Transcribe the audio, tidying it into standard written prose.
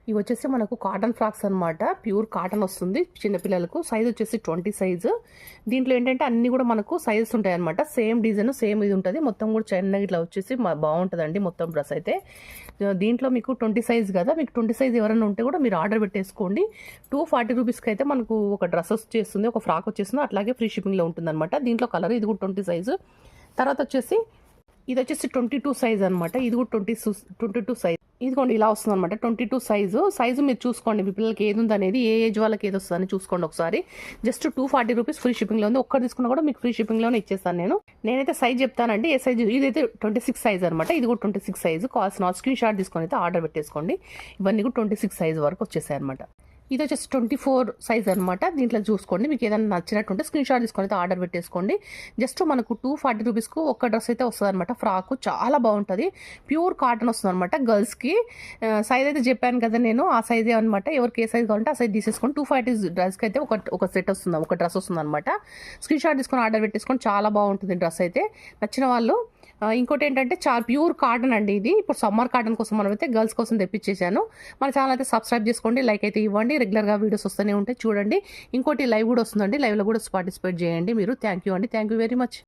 ఇవి వచ్చేసి మనకు కాటన్ ఫ్రాక్స్ అనమాట. ప్యూర్ కాటన్ వస్తుంది చిన్నపిల్లలకు. సైజ్ వచ్చేసి 20 సైజు. దీంట్లో ఏంటంటే అన్ని కూడా మనకు సైజెస్ ఉంటాయి అనమాట. సేమ్ డిజైన్ సేమ్ ఇది ఉంటుంది. మొత్తం కూడా చిన్నగా ఇట్లా వచ్చేసి బాగుంటుందండి మొత్తం డ్రెస్ అయితే. దీంట్లో మీకు 20 సైజ్ కదా, మీకు 20 సైజ్ ఎవరైనా ఉంటే కూడా మీరు ఆర్డర్ పెట్టేసుకోండి. 240 రూపీస్కి అయితే మనకు ఒక డ్రెస్ వచ్చేస్తుంది, ఒక ఫ్రాక్ వచ్చేస్తుంది. అట్లాగే ఫ్రీ షిప్పింగ్లో ఉంటుంది అనమాట. దీంట్లో కలర్ ఇది కూడా 20 సైజు. తర్వాత వచ్చేసి ఇది వచ్చేసి 22 సైజ్ అనమాట. ఇది కూడా 22 సైజ్. ఇదిగోండి ఇలా వస్తుంది అనమాట. 22 సైజు మీరు చూసుకోండి, మీ పిల్లలకి ఏది ఉంది అనేది, ఏ ఏజ్ వాళ్ళకి ఏది వస్తుందని చూసుకోండి ఒకసారి. జస్ట్ 240 రూపీస్ ఫ్రీ షిప్పింగ్లో ఉంది. ఒక్కటి తీసుకున్నా కూడా మీకు ఫ్రీ షిప్పింగ్లోనే ఇచ్చేస్తాను. నేనైతే సైజ్ చెప్తానండి, ఏ సైజు. ఇదైతే 26 సైజ్ అనమాట. ఇది కూడా 26 సైజు. కావాల్సిన స్క్రీన్ షాట్ తీసుకొని అయితే ఆర్డర్ పెట్టేసుకోండి. ఇవన్నీ కూడా 26 సైజ్ వరకు వచ్చేసాయి అనమాట. ఇది వచ్చేసి 24 సైజ్ అనమాట. దీంట్లో చూసుకోండి, మీకు ఏదైనా నచ్చినట్టుంటే స్క్రీన్ షాట్ తీసుకొని అయితే ఆర్డర్ పెట్టేసుకోండి. జస్ట్ మనకు 240 రూపీస్కు ఒక్క డ్రెస్ అయితే వస్తుంది అనమాట. ఫ్రాక్ చాలా బాగుంటుంది. ప్యూర్ కాటన్ వస్తుంది అనమాట. గర్ల్స్కి సైజ్ అయితే చెప్పాను కదా నేను, ఆ సైజే అనమాట. ఎవరికి ఏ సైజ్ కావాలంటే ఆ సైజ్ తీసేసుకోండి. 240 డ్రెస్కి అయితే ఒక సెట్ వస్తుంది, ఒక డ్రెస్ వస్తుంది అనమాట. స్క్రీన్ షాట్ తీసుకొని ఆర్డర్ పెట్టేసుకోండి. చాలా బాగుంటుంది డ్రెస్ అయితే. నచ్చిన వాళ్ళు. ఇంకోటి ఏంటంటే చాలా ప్యూర్ కాటన్ అండి ఇది. ఇప్పుడు సమ్మర్ కాటన్ కోసం మనం అయితే గర్ల్స్ కోసం తెప్పించేసాను. మన ఛానల్ అయితే సబ్స్క్రైబ్ చేసుకోండి, లైక్ అయితే ఇవ్వండి. రెగ్యులర్గా వీడియోస్ వస్తూనే ఉంటాయి చూడండి. ఇంకోటి లైవ్ కూడా వస్తుందండి, లైవ్లో కూడా పార్టిసిపేట్ చేయండి మీరు. థ్యాంక్ యూ అండి, థ్యాంక్ యూ వెరీ మచ్.